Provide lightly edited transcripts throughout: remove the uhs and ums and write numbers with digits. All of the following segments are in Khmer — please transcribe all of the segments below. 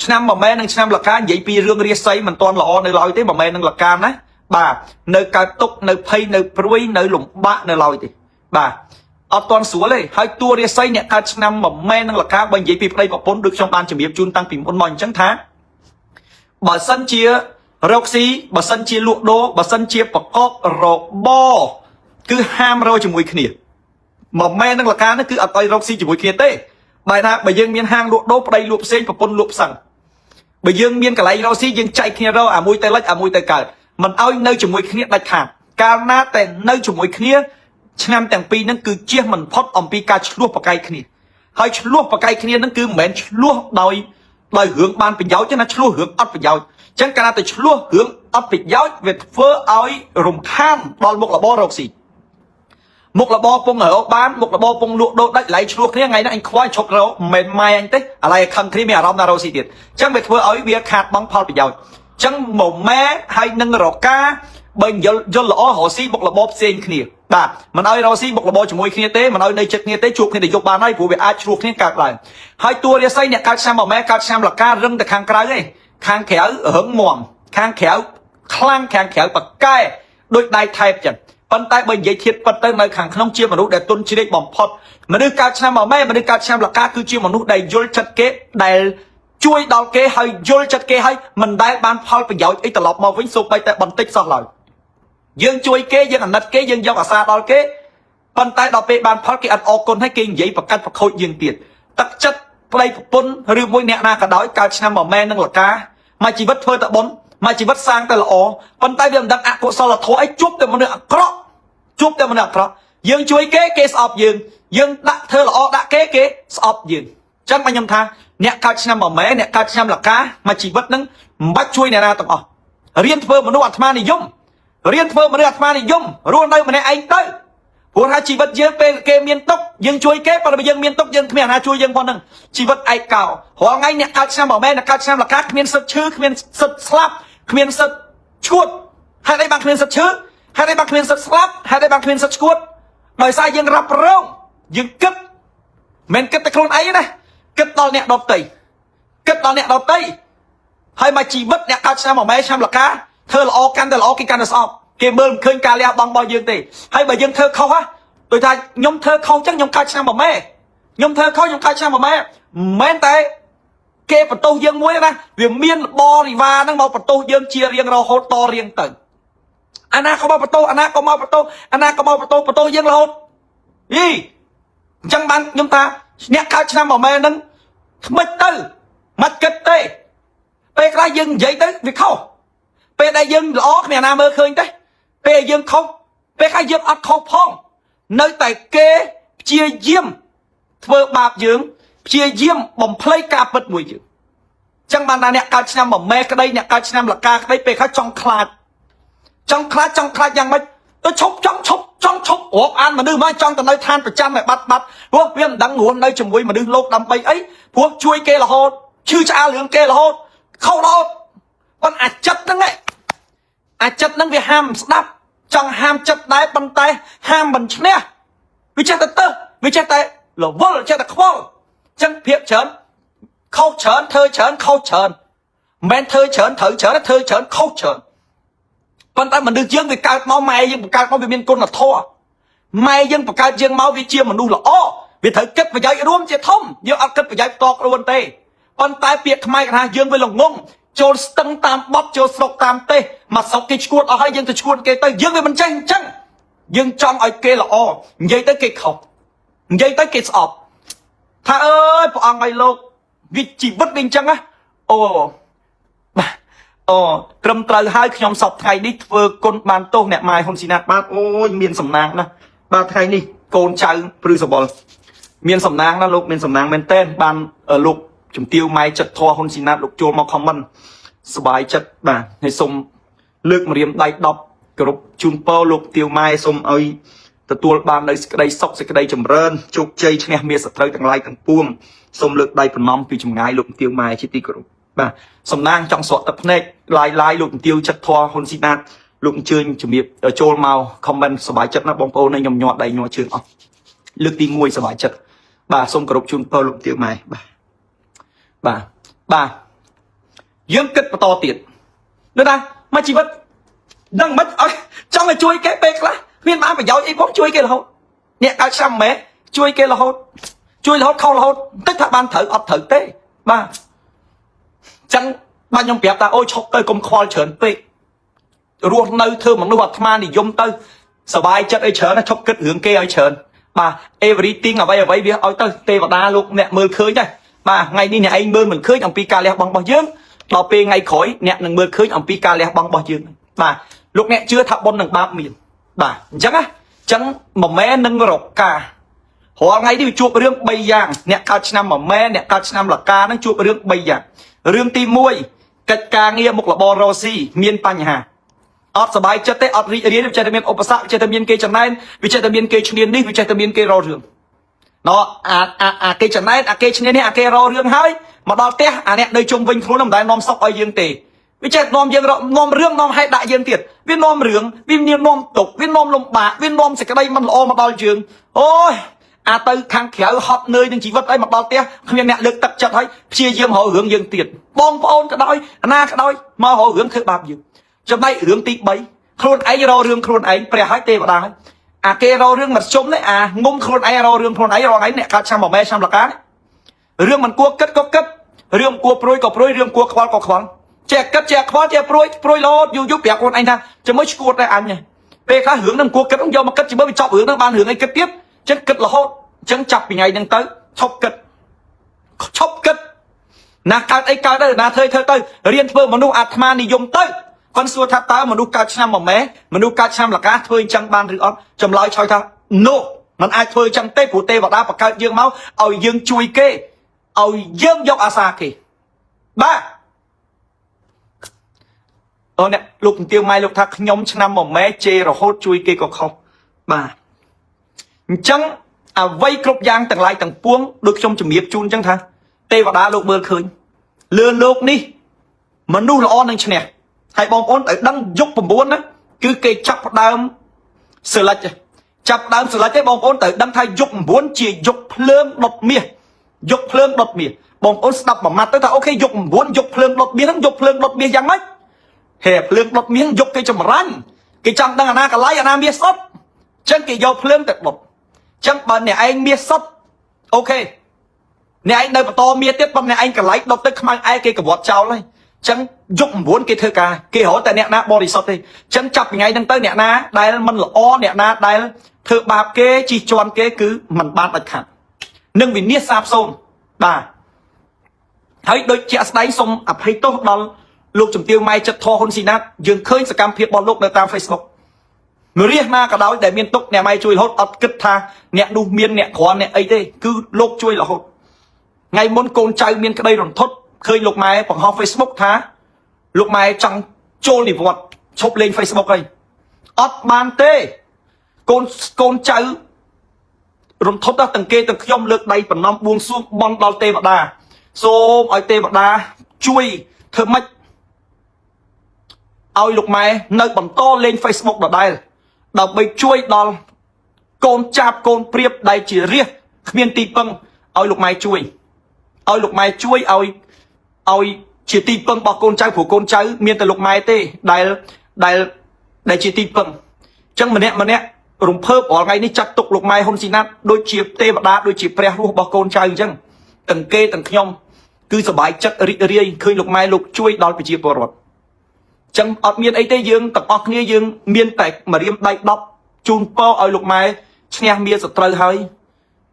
ឆ្នាំ1ម៉ែនឹងឆ្នាំលកានិយាយពីរឿងរាសីមិនទាន់ល្អនៅឡើយទេ1ម៉ែនឹងលកាណាបាទនៅកើតទុកនៅភ័យនៅព្រួយនៅលំបាកនៅឡើយទេបាទអត់ទាន់ស្រួលទេហើយតួរាសីអ្នកកើតឆ្នាំ1ម៉ែនឹងលកាបើនិយាយពីប្តីប្រពន្ធដូចខ្ញុំបានជំរាបជូនតាំងពីមុនមកអញ្ចឹងថាបើសិនជារកស៊ីបើសិនជាលក់ដូរបើសិនជាប្រកបរបរគឺហាមរកជាមួយគ្នា1ម៉ែនឹងលកានេះគឺអត់ឲ្យរកស៊ីជាមួយគ្នាទេបែរថាបើយើងមានហាងលក់ដូរប្តីលក់ផ្សេងប្រពន្ធលក់ផ្សឹងបើយើងមានកន្លែងរកស៊ីយើងចែកគ្នារកអាមួយទៅលិចអាមួយទៅកើតមិនឲ្យនៅជាមួយគ្នាដាច់ខាតកាលណាតែនៅជាមួយគ្នាឆ្នាំទាំងពីរហ្នឹងគឺជៀសមិនផុតអំពីការឆ្លោះប្រកែកគ្នាហើយឆ្លោះប្រកែកគ្នាហ្នឹងគឺមិនមែនឆ្លោះដោយរឿងបានប្រយោជន៍ទេណាឆ្លោះរឿងអត់ប្រយោជន៍អញ្ចឹងកាលណាតែឆ្លោះរឿងអត់ប្រយោជន៍វាធ្វើឲ្យរំខានដល់មុខរបររកស៊ីមុខរបរពងរកបានមុខរបរពងលក់ដូរដាច់ឡៃឆ្លោះគ្នាថ្ងៃនេះអញខ្វាយឈប់រកមិនមែនម៉ែអញទេឥឡូវខឹងគ្នាមានអារម្មណ៍ថារកស៊ីទៀតអញ្ចឹងវាធ្វើឲ្យវាខាតបង់ផលប្រយោជន៍អញ្ចឹងមកម៉ែហើយនឹងរកាបើយល់ល្អរកស៊ីមុខរបរផ្សេងគ្នាបាទមិនឲ្យរកស៊ីមុខរបរជាមួយគ្នាទេមិនឲ្យនៅចិត្តគ្នាទេជួបគ្នាទៅយកបានហើយព្រោះវាអាចឆ្លោះគ្នាកើតឡើងហើយតួរាសីអ្នកកើតឆ្នាំ1ម៉ែកើតឆ្នាំលការឹងតែខាងក្រៅទេខាងក្រៅរឹងមាំខាងក្រៅខ្លាំងខាងក្រៅបកែដូចដៃថែបចឹងប៉ុន្តែបើនិយាយធៀបពិតទៅនៅខាងក្នុងជាមនុស្សដែលទុនជ្រាបបំផុតមនុស្សកើតឆ្នាំ1ម៉ែមនុស្សកើតឆ្នាំលកាគឺជាមនុស្សដែលយល់ចិត្តគេដែលជួយដល់គេហើយយល់ចិត្តគេហើយមិនដែលបានផលប្រយោជន៍អីត្រឡប់មកវិញសូម្បីតែបន្តិចសោះឡើយយើងជួយគេយើងអាណិតគេយើងយកអាសាដល់គេប៉ុន្តែដល់ពេលបានផលគេអត់អរគុណឲ្យគេនិយាយប្រកាច់ប្រខូចយើងទៀតទឹកចិត្តប្តីប្រពន្ធឬមួយអ្នកណាក៏ដោយកើតឆ្នាំ1ម៉ែនឹងលកាមកជីវិតធ្វើតែបុណ្យមកជីវិតសាងតែល្អប៉ុន្តែវាមិនដឹងអកុសលធម៌អីជួបតែមនុស្សអាក្រក់ជួបតែមនុស្សអាក្រក់យើងជួយគេគេស្អប់យើងដាក់ធ្វើល្អដាក់គេស្អប់យើងអញ្ចឹងខ្ញុំថាអ្នកកើតឆ្នាំ1ម៉ែអ្នកកើតឆ្នាំលកាមកជីវិតនឹងមិនបាច់ជួយអ្នកណាទាំងអស់រៀនធ្វើមនុស្សអាត្មានិយមរៀនធ្វើមនុស្សអាត្មានិយមរស់នៅម្នាក់ឯងទៅព្រោះថាជីវិតយើងពេលគេមានទុកយើងជួយគេប៉ុន្តែយើងមានទុកយើងគ្មានអាណាជួយយើងប៉ុណ្ណឹងជីវិតឯកោរាល់ថ្ងៃអ្នកកើតឆ្នាំ1ម៉ែអ្នកកើតឆ្នាំលកាគ្មានសិទ្ធឈឺគ្មានសិទ្ធស្លាប់គ្មានសិទ្ធឈួតហេតុអីបានគ្មានសិទ្ធឈឺហេតុអីបានគ្មានសិទ្ធស្លាប់ហេតុអីបានគ្មានសិទ្ធឈួតដោយសារយើងរ៉ាប់រងយើងគិតមិនគិតតែខ្លួនឯងណាគិតដល់អ្នកដទៃគិតដល់អ្នកដទៃហើយមកជីវិតអ្នកកើតឆ្នាំ1ម៉ែឆ្នាំលកាធ្វើល្អកាន់តែល្អគេកាន់តែស្អប់គេមើលមិនឃើញការលះបង់របស់យើងទេហើយបើយើងធ្វើខុសហ៎ដូចថាខ្ញុំធ្វើខុសអញ្ចឹងខ្ញុំកើតឆ្នាំ1ម៉ែខ្ញុំធ្វើខុសខ្ញុំកើតឆ្នាំ1ម៉ែមិនមែនតែគេបន្ទោសយើងមួយណាវាមានបរិវារហ្នឹងមកបន្ទោសយើងជារៀងរហូតតរៀងទៅអាណាក៏មកបន្ទោសអាណាក៏មកបន្ទោសអាណាក៏មកបន្ទោសយើងរហូតអីអញ្ចឹងបានខ្ញុំថាអ្នកកើតឆ្នាំ1ម៉ែហ្នឹងថ្មិចទៅមិនគិតទេពេលខ្លះយើងនិយាយទៅវាខុសពេលដែលយើងល្អគ្មានអាណាមើលឃើញទេពេលយើងខុសពេលខ្លះយើងអត់ខុសផងនៅតែគេព្យាយាមធ្វើបាបយើងព្យាយាមបំភ្លៃការពិតមួយយើងអញ្ចឹងបានថាអ្នកកើតឆ្នាំ1ម៉ែក្តីអ្នកកើតឆ្នាំលកាក្តីពេលខ្លះចង់ខ្លាចយ៉ាងម៉េចទៅឈប់ចង់ឈប់រាប់អានមនុស្សមកចង់ទៅនៅឋានប្រចាំឲ្យបាត់ព្រោះវាមិនដឹងរស់នៅជាមួយមនុស្សលោកដើម្បីអីព្រោះជួយគេរហូតឈឺឆ្អាលរឿងគេរហូតខុសរហូតប៉ុន្តែអាចិត្តហ្នឹងវាហាមស្ដាប់ចង់ហាមចិត្តដែរប៉ុន្តែហាមមិនឈ្នះវាចេះតែវាចេះតែរវល់ចេះតែខ្វល់អញ្ចឹងភាកច្រើនខុសច្រើនធ្វើច្រើនខុសច្រើនមិនមែនធ្វើច្រើនត្រូវច្រើនធ្វើច្រើនខុសច្រើនប៉ុន្តែមនុស្សយើងវាកើតមកម៉ែយើងបង្កើតមកវាមានគុណធម៌ម៉ែយើងបង្កើតយើងមកវាជាមនុស្សល្អវាត្រូវគិតប្រយោជន៍រួមជាធំយើងអត់គិតប្រយោជន៍ផ្ទាល់ខ្លួនទេប៉ុន្តែពាក្យខ្មែរគេថាយើងវាល្ងងចូលស្ទឹងតាមបត់ចូលស្រុកតាមទេសមកស្រុកគេឈួតអស់ហើយយើងទៅឈួតគេទៅយើងវាមិនចេះអញ្ចឹងយើងចង់ឲ្យគេល្អនិយាយទៅគេខុសនិយាយទៅគេស្អប់ថាអើយព្រះអង្គឲ្យលោកវិជីវិតវិញអញ្ចឹងណាអូត្រឹមត្រូវហើយខ្ញុំសពថ្ងៃនេះធ្វើគុណបានទោសអ្នកម៉ែហ៊ុនស៊ីណាតបាទអូយមានសំណាងណាបាទថ្ងៃនេះកូនចៅព្រឺសបល់មានសំណាងណាលោកមានសំណាងមែនតើបានលោកជំទាវម៉ែចិត្តធေါ်ហ៊ុនស៊ីណាតលោកចូលមកខមមិនសบายចិត្តបាទហើយសូមលើកម្រាមដៃ10គ្រប់ជូនពរលោកទាវម៉ែសូមឲ្យទទួលបាននៅសេចក្តីសុខសេចក្តីចម្រើនជោគជ័យឈ្នះមារសត្រូវទាំងឡាយទាំងពួងសូមលើកដៃប្រណម្យពីចម្ងាយលោកទាវម៉ែជាទីគោរពបាទសំណាងចង់ស្រក់ទឹកភ្នែកឡាយលោកទាវចិត្តធေါ်ហ៊ុនស៊ីណាតលោកអញ្ជើញជំរាបចូលមកខមមិនសบายចិត្តណាបងប្អូនខ្ញុំញាត់ដៃញាត់ជើងអស់លើកទី1សบายចិត្តបាទសូមគោរពជូនពរលោកទាវម៉ែបាទ dương kết và to tiền nữa ta mà chỉ vật đang mất trong này chui cái bê lá viên mã phải giỏi ý bóng chui cái là hốt nhẹ cao xăm mẹ chui cái là hốt chui là hốt không là hốt tất cả ban thử ập thử tế ba chẳng ban nhông bẹp ta ôi chọc tới công khoa trởn bê ruột nơi thơ mà nó vật ma thì dùng tớiสบายchất ấy chởn nó chọc kết hướng kê ấy chởn bà everything ở vậy biết ôi tới tê vào đa lúc nè mưa khơi đây bà ngày đi nè anh mưa mình khơi trong pika lẹ bằng bao dương bảo pê ngày khói nè đừng mưa khơi trong pika lẹ bằng bao dương bà lúc nè chưa thắp bôn đằng ba miền bà chẳng á chẳng mà mẹ nâng rọc cả họ ngày đi chuột riêng bay giang nè cao năm mà mẹ nè cao năm là ca nó chuột riêng bay giang riêng tim môi cách ca nghe một là bò rossi miên pan hà ọtสบายchất tết ọt riêng riêng chơi miên ốp sạ chơi miên cây chẳng này vì chơi miên cây chuyền đi vì chơi miên cây rau rừng nó cây chẳng này cây chuyền này cây rau rừng hơi mà đào tết nè nơi trung vinh khối nằm đáy nom sọc ở dương tề vì chơi nom dương nom rương nom hay đại dương tiệt viên nom rương viên niêm nom tục viên nom lồng bạc viên nom sẽ cái đâyมันo mà đào trường ôi tới khang khéo họp nơi nhưng chỉ vật ấy mà đào tết không nhận lực tập chặt thấy chia dương họ hướng dương tiệt bong bong cái đôi na cái đôi mà họ hướng thứ bạc dương trong đây hướng tí bấy khuôn ấy rau rương khuôn ấy phải hái tê vào đá kê rau rương mặt trống đấy ngông khuôn ấy rau rương khuôn ấy rau ấy nè cá chăm bảo mẹ chăm là cá rương mình cua cất có cất rương cua prôi có prôi rương cua khoan có khoan chè cất chè khoan chè prôi lo dù giúp bẹo con anh ta cho mới cua đây anh nhỉ về khá hướng nằm cua cất không do mà cất chỉ mới bị chọc hướng nó ban hướng ấy cất tiếp chân cất là hốt chân chập vì ngày đang tới chọc cất nà cá ấy cá đây nà thơi tới riêng thơ mà nu atma ni dùng tới con xua tháp tá mà nu cá chăm mà mẹ mà nu cá chăm là cá thôi chẳng ban rửa chầm lái choi ta noมันai thôi chẳng tê phụ tê vào đá và cá dương máu ao dương chui kê ao dương dọc asa kì ba nè lục tiêu mai lục thắc nhóm năm mà mẹ chê rồi hốt chui kê có không ba chẳng vây cục giang tầng lại tầng puông được trong chùm hiệp chun chẳng thà tê vào đá lục mưa khơi lươn lục đi mà nu là on anh nè hai bom ôn ở đăng dục bầm buôn á cứ cây chắp đam sờ lạch chắp đam sờ lạch cái bom ôn ở đăng thay dục buôn chỉ dục lương đột mía bom ôn đập vào mặt tới thà ok dục buôn dục lương đột mía thằng dục lương đột mía chẳng mấy hẹp lương đột mía dục cây chầm rắn cây chăm đang na cả lái na mía sốt chân cây dục lương tẹt đột chân bần này anh mía sốt ok này anh đây mà to mía tiếp bần này anh cả lái đột tới không ai cây cả vọt trào lên chẳng dục muốn cái thơ ca cái hỏi tại nẹt na body shop đi chẳng chập ngày đang tới nẹt na đây mình là o nẹt na đây thơ bạp kế chỉ tròn kế cứ mình ban bạch khẳng nâng vì niết sạp xôn bà thấy đôi trẻ đấy xong hay tốt đó lúc chùm tiêu mai chất thô hôn xin nát dường khơi sẽ cam phiệt bọn lúc nơi ta Facebook người riêng ma cả đó để miên túc nè mai chui hốt ớt kích tha nẹ đu miên nẹ khó nẹ ấy thế cứ lột chui là hốt ngày muốn con trai miên cái đây rồi thốt khơi lục mai bằng họ Facebook thá lục mai chẳng trôn đi vọt chụp lên Facebook đây ớt bàn tê con trai rồi thốt ra từng kê từng nhóm lực đây bằng năm buông xuống bong đo tê vào đà xô ở tê vào đà chui thơ mách ôi lục mai nơi bằng to lên Facebook ở đây đọc bây chui đo con chạp con priệp đây chỉ riêng miên tì băng ôi lục mai chui ôi chỉ tì băng bỏ con trai của con trai miên từ lục mai tê đây chỉ tì băng chẳng mà nè rùng phớp ở ngay đi chặt tục lục mai hôn xin nát đôi chiếc tê và đá đôi chiếc pre luôn bỏ con trai chẳng từng kê từng nhom cứ sợ bài chất riêng khơi lục mai lục chui đo bị chia bỏ rồi chẳng ở miền ấy tây dương tập ở kia dương miền tây mà riêng đại đọc chun po ở lục mai nghe miền sập trời hơi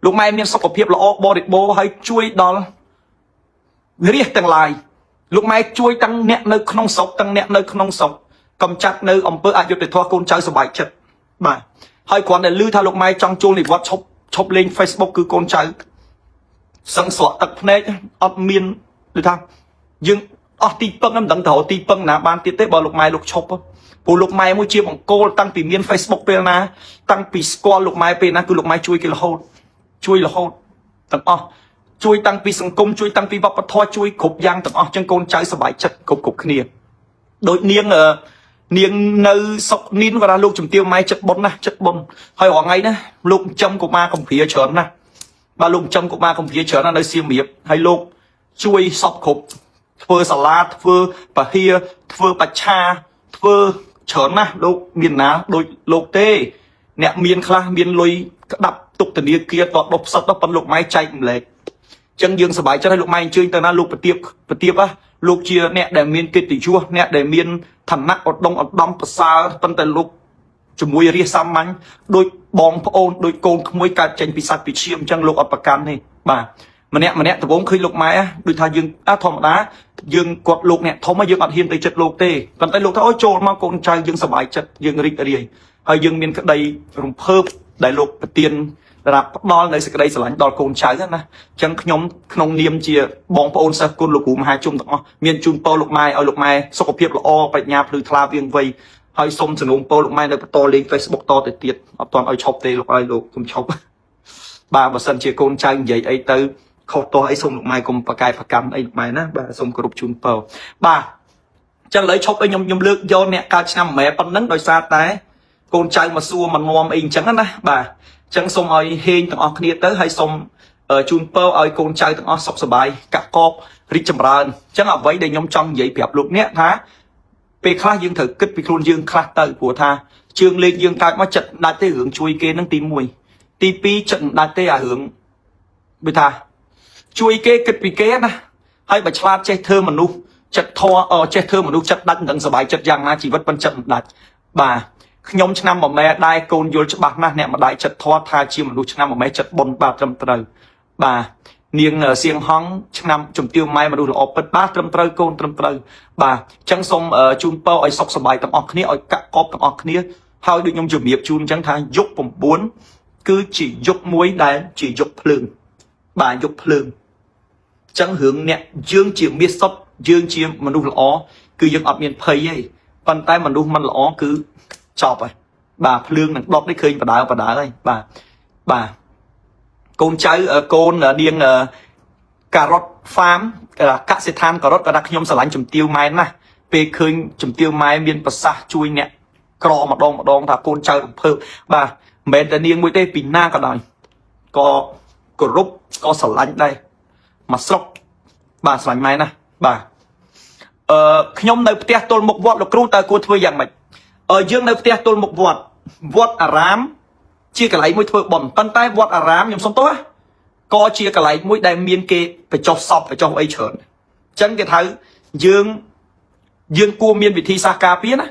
lục mai miền sọc phiệp là bò địch bò hơi chui đo riêng từng lại lục mai chui tăng nẹt nơi không sọc tăng nẹt nơi không sọc cầm chặt nơi ông bữa ai cho để thoa con trai sợ bài chất bà hơi còn để lưu thao lục mai trong chuông thì vót chụp lên Facebook cứ con trai sẵn sọ tật này ở miền được thang nhưng ở tì băng em đặng thổ tì băng nà ban tiết tế bảo lục mai lục chụp bộ lục mai mua chia bằng cô tăngពីមាន Facebook ពេលណាតាំងពីស្គាល់លោកម៉ែពេលណាគឺលោកម៉ែជួយគេរហូតទាំងអស់ជួយតាំងពីសង្គមជួយតាំងពីវប្បធម៌ជួយគ្រប់យ៉ាងទាំងអស់ចឹងកូនចៅសប្បាយចិត្តគ្រប់គ្នាដូចនាងនៅសុកនីនគាត់ថាលោកជំទាវម៉ែចិត្តបុណ្យណាចិត្តបុណ្យហើយរងថ្ងៃណាលោកចំកុមារកំព្រាច្រើនណាស់បាទលោកចំកុមារកំព្រាច្រើនណាស់នៅសៀមរាបហើយលោកជួយសពគ្រប់ ធ្វើសាឡាធ្វើបហៀធ្វើបច្ឆាធ្វើច្រើនណាស់លោកមានណាដូចលោកទេអ្នកមានខ្លះមានលុយក្តាប់ទុកធនាគារតដុបផ្សិតដល់ប៉ុនលោកម៉ែចែកម្លែកចឹងយើងសប្បាយចិត្តឲ្យលោកម៉ែអញ្ជើញទៅណាលោកប្រទៀបលោកជាអ្នកដែលមានកិត្តិយសអ្នកដែលមានឋានៈឧត្តមប្រសើរប៉ុន្តែលោកជាមួយរាជសាមញ្ញដូចបងប្អូនដូចកូនក្មួយកើតចេញពីសាច់ពីឈាមអញ្ចឹងលោកអត់ប្រកាន់ទេបាទម្នាក់ដំបូងឃើញលោកម៉ែដូចថាយើងធម្មតាយើងគាត់លោកអ្នកធំយើងអត់ហ៊ានទៅចិត្តលោកទេប៉ុន្តែលោកថាអូចូលមកកូនចៅយើងសប្បាយចិត្តយើងរីករាយហើយយើងមានក្តីរំភើបដែលលោកប្រទានរាប់ផ្ដល់នៅសេចក្តីស្រឡាញ់ដល់កូនចៅណាអញ្ចឹងខ្ញុំក្នុងនាមជាបងប្អូនសិស្សគុណលោកគ្រូមហាជនទាំងអស់មានជូនពរលោកម៉ែឲ្យលោកម៉ែសុខភាពល្អបញ្ញាភ្លឺថ្លាវាងវៃហើយសូមសំណូមពរលោកម៉ែនៅបន្តលេង Facebook តទៅទៀតអត់ទាន់ឲ្យឈប់ទេលោកឲ្យលោកខ្ញុំឈប់បាទបើសិនជាកូនចៅនិយាយអីទៅខុសទោះអីសូមលោកម៉ែកុំប្រកែកប្រកាន់អីលោកម៉ែណាបាទសូមគោរពជូនពរបាទអញ្ចឹងឥឡូវឈប់ឲ្យខ្ញុំលើកយកអ្នកកើតឆ្នាំម៉ែប៉ុណ្ណឹងដោយសារតែកូនចៅមកសួរមកនាំអីអញ្ចឹងណាបាទអញ្ចឹងសូមឲ្យហេងទាំងអស់គ្នាទៅហើយសូមជូនពរឲ្យកូនចៅទាំងអស់សុខសប្បាយកកករីកចម្រើនអញ្ចឹងអ្វីដែលខ្ញុំចង់និយាយប្រាប់លោកអ្នកថាពេលខ្លះយើងត្រូវគិតពីខ្លួនយើងខ្លះទៅព្រោះថាជើងលេខយើងកើតមកចិត្តដាច់ទេរឿងជួយគេនឹងទី1ទី2ចិត្តដាច់ទេអារឿងវាថាជួយគេគិតពីគេណាហើយបើឆ្លាតចេះធ្វើមនុស្សចិត្តធေါ်ចេះធ្វើមនុស្សចិត្តដាច់មិនដឹងសុបាយចិត្តយ៉ាងណាជីវិតមិនចិត្តមិនដាច់បាទខ្ញុំឆ្នាំមួយម៉ែដែរកូនយល់ច្បាស់ណាស់អ្នកម្ដាយចិត្តធေါ်ថាជាមនុស្សឆ្នាំមួយម៉ែចិត្តបុណ្យបាទត្រឹមត្រូវបាទនាងសៀងហងឆ្នាំជំទាវម៉ែមនុស្សល្អពិតបាទត្រឹមត្រូវកូនត្រឹមត្រូវបាទអញ្ចឹងសូមជូនពរឲ្យសុខសប្បាយទាំងអស់គ្នាឲ្យកាក់កបទាំងអស់គ្នាហើយដូចខ្ញុំជម្រាបជូនអញ្ចឹងថាយុគ9គឺជាយុគមួយដែលជាយុគភ្លើងបាទយុគភ្លើងអញ្ចឹងរឿងអ្នកយើងជាមាសសុតយើងជាមនុស្សល្អគឺយើងអត់មានភ័យទេប៉ុន្តែមនុស្សមិនល្អគឺចប់ហើយបាទភ្លើងនឹងដុតនេះឃើញបដើហើយបាទកូនចៅកូននាងការ៉ុតហ្វាមកសិដ្ឋានការ៉ុតក៏ថាខ្ញុំស្រឡាញ់ជំទាវម៉ែណាស់ពេលឃើញជំទាវម៉ែមានប្រសាសន៍ជួយអ្នកក្រម្ដងថាកូនចៅរំភើបបាទមិនមែនតែនាងមួយទេពីណាក៏ដោយក៏គោរពក៏ស្រឡាញ់ដែរមកស្រុកបាទស្រឡាញ់ម៉ែណាស់បាទខ្ញុំនៅផ្ទះទល់មុខវត្តលោកគ្រូតើគួរធ្វើយ៉ាងម៉េចយើងនៅផ្ទះទល់មុខវត្តអារាមជាកន្លែងមួយធ្វើបុណ្យប៉ុន្តែវត្តអារាមខ្ញុំសុំទោសក៏ជាកន្លែងមួយដែលមានគេបញ្ចុះសពបញ្ចុះអីច្រើនអញ្ចឹងគេថាយើងគួរមានវិធីសាស្ត្រការពារណា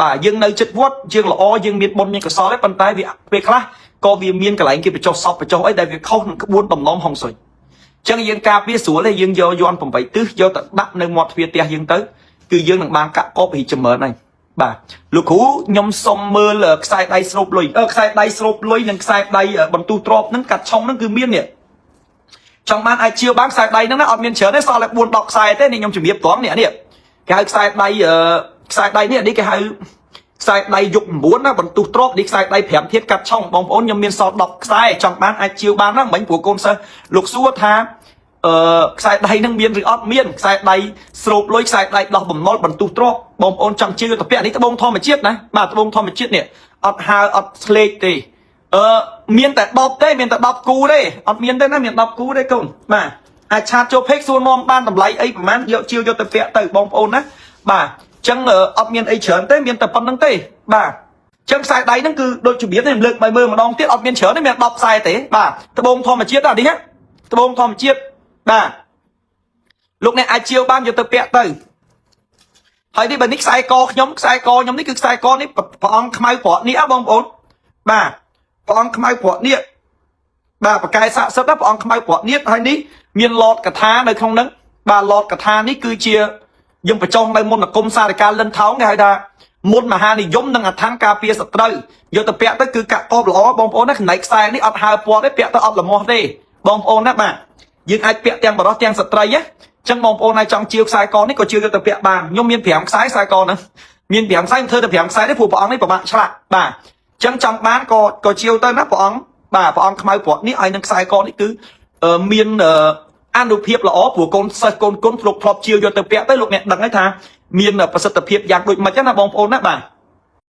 បាទយើងនៅចិត្តវត្តយើងល្អយើងមានបុណ្យមានកុសលទេប៉ុន្តែវាពេលខ្លះក៏វាមានកន្លែងគេបញ្ចុះសពបញ្ចុះអីដែលវាខុសនឹងក្បួនដំណំហុងស៊ុយអញ្ចឹងយើងការពារស្រួលទេយើងយកយ័ន្ត8ទិសយកទៅដាក់នៅមាត់ទ្វារផ្ទះយើងទៅគឺយើងនឹងបានកាក់កបរីចម្រើនហើយបាទលោកគ្រូខ្ញុំសុំមើលខ្សែដៃស្រូបលុយខ្សែដៃស្រូបលុយនិងខ្សែដៃបន្ទុះទ្របហ្នឹងកាត់ឆុងហ្នឹងគឺមាននេះចង់បានអាចជាបានខ្សែដៃហ្នឹងណាអត់មានច្រើនទេសល់តែ4 10ខ្សែទេនេះខ្ញុំជំរាបត្រង់នេះគេហៅខ្សែដៃនេះគេហៅខ្សែដៃយុគ9ណាបន្ទុះទ្របនេះខ្សែដៃ5ធាតុកាត់ឆុងបងប្អូនខ្ញុំមានសល់10ខ្សែចង់បានអាចជាបានហ្នឹងមិញព្រោះកូនសិស្សលោកសួរថាខ្សែដៃនឹងមានឬអត់មានខ្សែដៃស្រូបលុយខ្សែដៃដោះបំណុលបន្ទុះទ្របបងប្អូនចង់ជឿទៅពាក់នេះត្បូងធម្មជាតិណាបាទត្បូងធម្មជាតិនេះអត់ហើអត់ស្លេកទេមានតែ10ទេមានតែ10គូទេអត់មានទេណាមាន10គូទេកូនបាទអាចឆាតចូលពេកសួរនាំបានតម្លៃអីប្រហែលយកជាវយកទៅពាក់ទៅបងប្អូនណាបាទអញ្ចឹងអត់មានអីច្រើនទេមានតែប៉ុណ្្នឹងទេបាទអញ្ចឹងខ្សែដៃហ្នឹងគឺដូចជំរាបទេលើកឲ្យមើលម្ដងទៀតអត់មានច្រើនទេមាន10ខ្សែទេបាទត្បូងធម្មជាតិនេះត្បូងធម្មជាតិបាទលោកអ្នកអាចជាវបានយកទៅពាក់ទៅហើយនេះបើនេះខ្សែកខ្ញុំនេះគឺខ្សែកនេះព្រះអង្គខ្មៅប្រក់នេះបងប្អូនបាទព្រះអង្គខ្មៅប្រក់នេះបាទប្រកែស័ក្តិសិទ្ធិព្រះអង្គខ្មៅប្រក់នេះហើយនេះមានឡតកថានៅក្នុងហ្នឹងបាទឡតកថានេះគឺជាយើងបញ្ចុះនៅមន្តអាគមសារិកាលិនថោងគេហៅថាមន្តមហានិយមនិងអធិការពារសត្រូវយកទៅពាក់ទៅគឺកាក់កបល្អបងប្អូនណាចំណែកខ្សែនេះអត់ហើពណ៌ទេពាក់ទៅអត់ល្មាស់ទេបងប្អូនណាបាទយើងអាចពាក់ទាំងបរិសុទ្ធទាំងស្ត្រីណាចឹងបងប្អូនអាចចង់ជាវខ្សែកនេះក៏ជាវយកទៅពាក់បានខ្ញុំមាន5ខ្សែខ្សែកហ្នឹងមាន5ខ្សែធ្វើតែ5ខ្សែទេព្រោះព្រះអង្គនេះប្រមាក់ឆ្លាក់បាទចឹងចង់បានក៏ជាវទៅណាព្រះអង្គបាទព្រះអង្គខ្មៅប្រក់នេះឲ្យនឹងខ្សែកនេះគឺមានអនុភាពល្អព្រោះកូនសិស្សកូនគុណធ្លាប់ជាវយកទៅពាក់ទៅលោកអ្នកដឹងហើយថាមានប្រសិទ្ធភាពយ៉ាងដូចម៉េចណាបងប្អូនណាបាទ